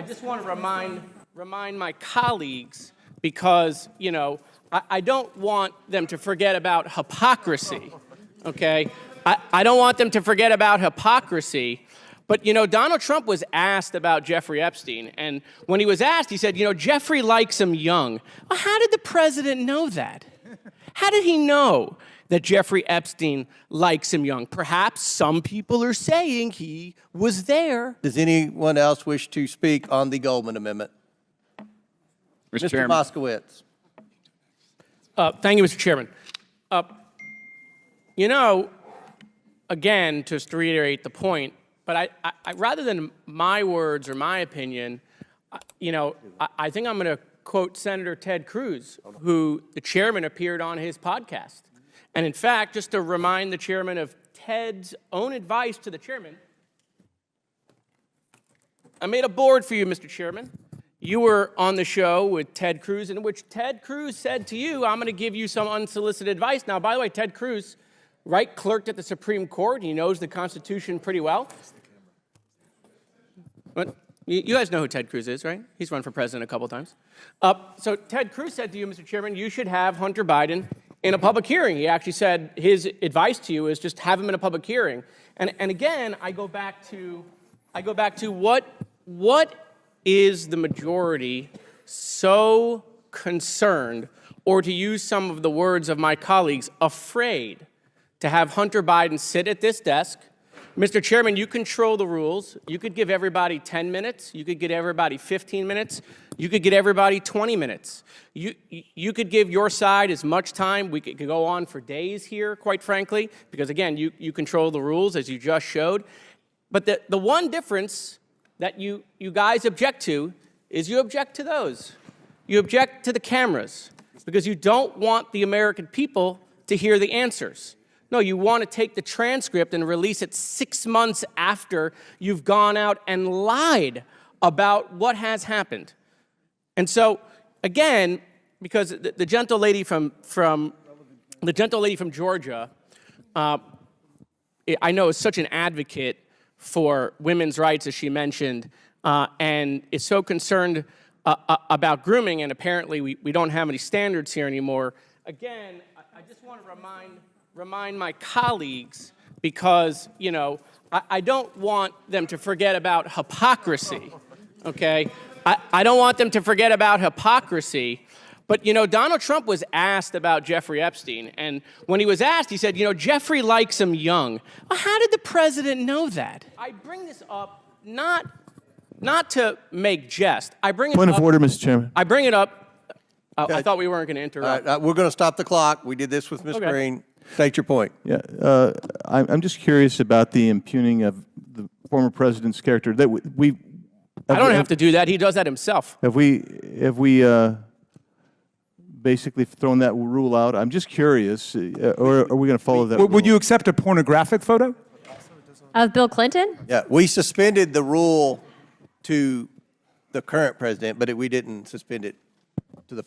I just want to remind my colleagues because, you know, I don't want them to forget about hypocrisy, okay? I don't want them to forget about hypocrisy. But, you know, Donald Trump was asked about Jeffrey Epstein, and when he was asked, he said, you know, Jeffrey likes him young. Well, how did the president know that? How did he know that Jeffrey Epstein likes him young? Perhaps some people are saying he was there. Does anyone else wish to speak on the Goldman Amendment? Mr. Chairman. Moskowitz. Thank you, Mr. Chairman. You know, again, just to reiterate the point, but I rather than my words or my opinion, you know, I think I'm going to quote Senator Ted Cruz, who the chairman appeared on his podcast. And in fact, just to remind the chairman of Ted's own advice to the chairman, I made a board for you, Mr. Chairman. You were on the show with Ted Cruz, in which Ted Cruz said to you, I'm going to give you some unsolicited advice. Now, by the way, Ted Cruz, right, clerked at the Supreme Court. He knows the Constitution pretty well. But you guys know who Ted Cruz is, right? He's run for president a couple times. So Ted Cruz said to you, Mr. Chairman, you should have Hunter Biden in a public hearing. He actually said his advice to you is just have him in a public hearing. And again, I go back to what is the majority so concerned, or to use some of the words of my colleagues, afraid to have Hunter Biden sit at this desk? Mr. Chairman, you control the rules. You could give everybody 10 minutes. You could give everybody 15 minutes. You could give everybody 20 minutes. You could give your side as much time. We could go on for days here, quite frankly, because, again, you control the rules, as you just showed. But the one difference that you guys object to is you object to those. You object to the cameras because you don't want the American people to hear the answers. No, you want to take the transcript and release it 6 months after you've gone out and lied about what has happened. And so, again, because the gentle lady from Georgia, I know is such an advocate for women's rights, as she mentioned, and is so concerned about grooming, and apparently we don't have any standards here anymore. Again, I just want to remind my colleagues because, you know, I don't want them to forget about hypocrisy, okay? I don't want them to forget about hypocrisy. But, you know, Donald Trump was asked about Jeffrey Epstein, and when he was asked, he said, you know, Jeffrey likes him young. Well, how did the president know that? I bring this up not to make jest. I bring it Point up, of order, Mr. Chairman. I bring it up. I thought we weren't going to interrupt. We're going to stop the clock. We did this with Ms. Green. State your point. Yeah, I'm just curious about the impugning of the former president's character. That I don't have to do that. He does that himself. Have we basically thrown that rule out? I'm just curious, or are we going to follow that rule? Would you accept a pornographic photo? Of Bill Clinton? Yeah, we suspended the rule to the current president, but we didn't suspend it to the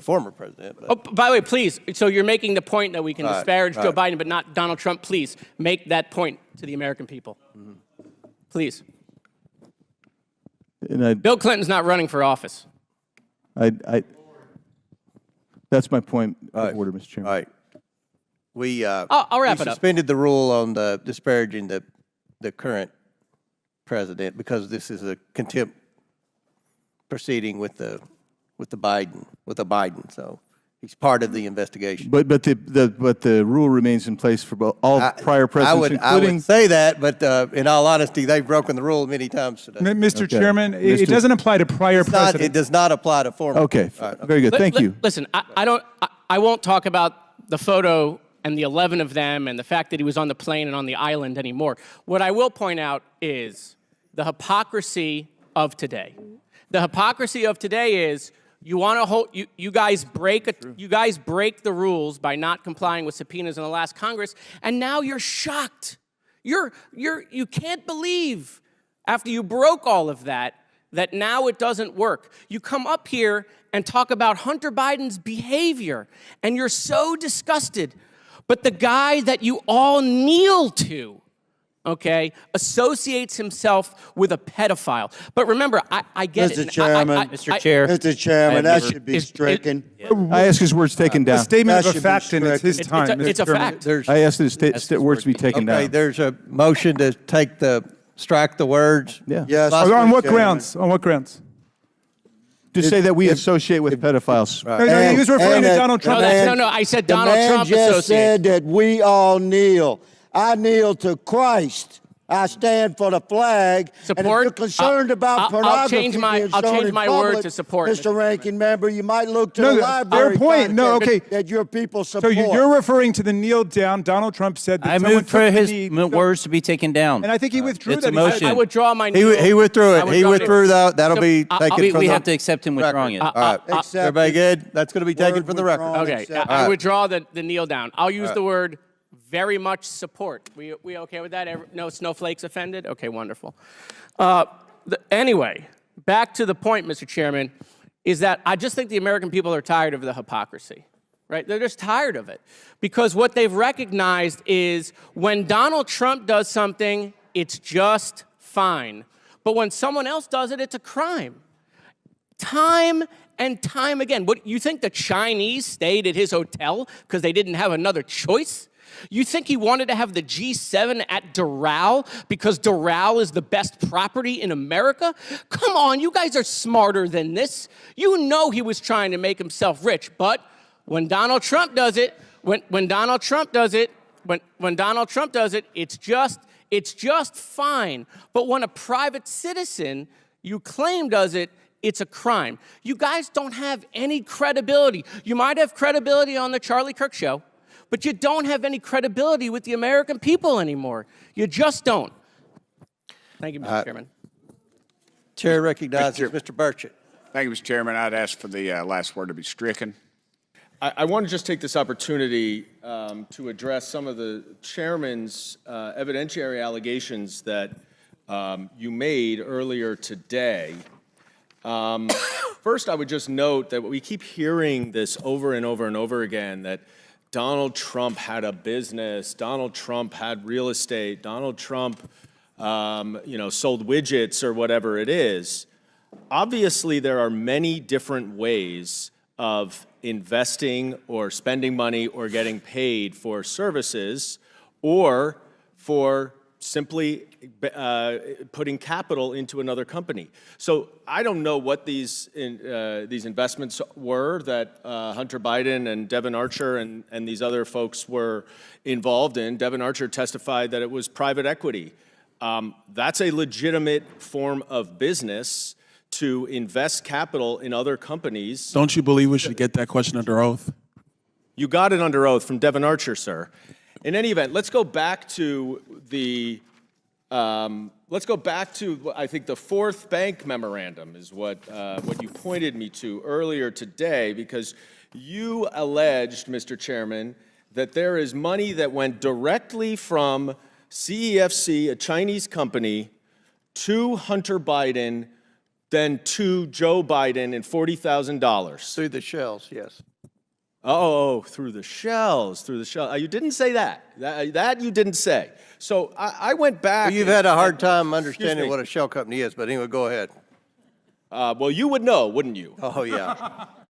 former president. But. Oh, by the way, please, so you're making the point that we can disparage Joe Biden, but not Donald Trump. Please make that point to the American people. Mm-hmm. Please. Bill Clinton's not running for office. That's my point of order, Mr. Chairman. All right. I'll wrap it up. We suspended the rule on the disparaging the current president because this is a contempt proceeding with the Biden. So he's part of the investigation. But the rule remains in place for all prior presidents, including. I would say that, but in all honesty, they've broken the rule many times today. Mr. Chairman, it doesn't apply to prior presidents. It does not apply to former. Okay, very good. Thank you. Listen, I won't talk about the photo and the 11 of them and the fact that he was on the plane and on the island anymore. What I will point out is the hypocrisy of today. The hypocrisy of today is you want to hold you guys break the rules by not complying with subpoenas in the last Congress, and now you're shocked. You can't believe after you broke all of that now it doesn't work. You come up here and talk about Hunter Biden's behavior, and you're so disgusted. But the guy that you all kneel to okay, associates himself with a pedophile. But remember, I get it. Mr. Chairman, Mr. Chair. Mr. Chairman, that should be Is- stricken. I ask his words taken A down. statement That of a should be fact, and it's his stricken. time. It's a Mr. Chairman. fact. There's, I asked his words to be taken okay, down. there's a motion to strike the words. Yeah. Yes. On Mr. what Chairman. grounds? On what grounds? To say that we associate with pedophiles. No, no, he was referring to And Donald the Trump. No, no, I said Donald the man Trump just associates. said that we all kneel. I kneel to Christ. I stand for the flag. And if Support? you're concerned about I'll pornography change my- being I'll shown change in my word public, to support, Mr. Mr. Ranking Member, you might look to No, the fair library point. No, content okay. that your people So support. you're referring to the kneel down. Donald Trump said that I someone moved for took the his knee. words to be taken down. And I think he withdrew It's a that. motion. I withdraw my He withdrew I it. He withdraw withdrew that. That'll So, be taken we from we the have to accept him withdrawing it. All right. Accept Everybody it. good? That's going to be taken Word from the record. withdrawn. Okay, Accept I it. withdraw the kneel down. I'll use the word very much support. We okay with that? No snowflakes offended? Okay, wonderful. Anyway, back to the point, Mr. Chairman, is that I just think the American people are tired of the hypocrisy, right? They're just tired of it. Because what they've recognized is when Donald Trump does something, it's just fine. But when someone else does it, it's a crime. Time and time again. What, you think the Chinese stayed at his hotel because they didn't have another choice? You think he wanted to have the G7 at Doral because Doral is the best property in America? Come on, you guys are smarter than this. You know he was trying to make himself rich, but when Donald Trump does it, when Donald Trump does it, when Donald Trump does it, it's just fine. But when a private citizen you claim does it, it's a crime. You guys don't have any credibility. You might have credibility on the Charlie Kirk show, but you don't have any credibility with the American people anymore. You just don't. Thank you, Mr. Chairman. Chair recognizes Mr. Mr. Burchett. Thank you, Mr. Chairman. I'd ask for the last word to be stricken. I want to just take this opportunity to address some of the chairman's evidentiary allegations that you made earlier today. First, I would just note that we keep hearing this over and over and over again, that Donald Trump had a business, Donald Trump had real estate, Donald Trump sold widgets or whatever it is. Obviously, there are many different ways of investing or spending money or getting paid for services or for simply putting capital into another company. So I don't know what these investments were that Hunter Biden and Devin Archer and these other folks were involved in. Devin Archer testified that it was private equity. That's a legitimate form of business to invest capital in other companies. Don't you believe we should get that question under oath? You got it under oath from Devin Archer, sir. In any event, let's go back to I think the fourth bank memorandum is what you pointed me to earlier today, because you alleged, Mr. Chairman, that there is money that went directly from CEFC, a Chinese company, to Hunter Biden, then to Joe Biden in $40,000. Through the shells, yes. Oh, through the shells. You didn't say that. That you didn't say. So I went back. Well, you've had a hard time understanding what a shell company is, but anyway, go ahead. Well, you would know, wouldn't you? Oh, yeah.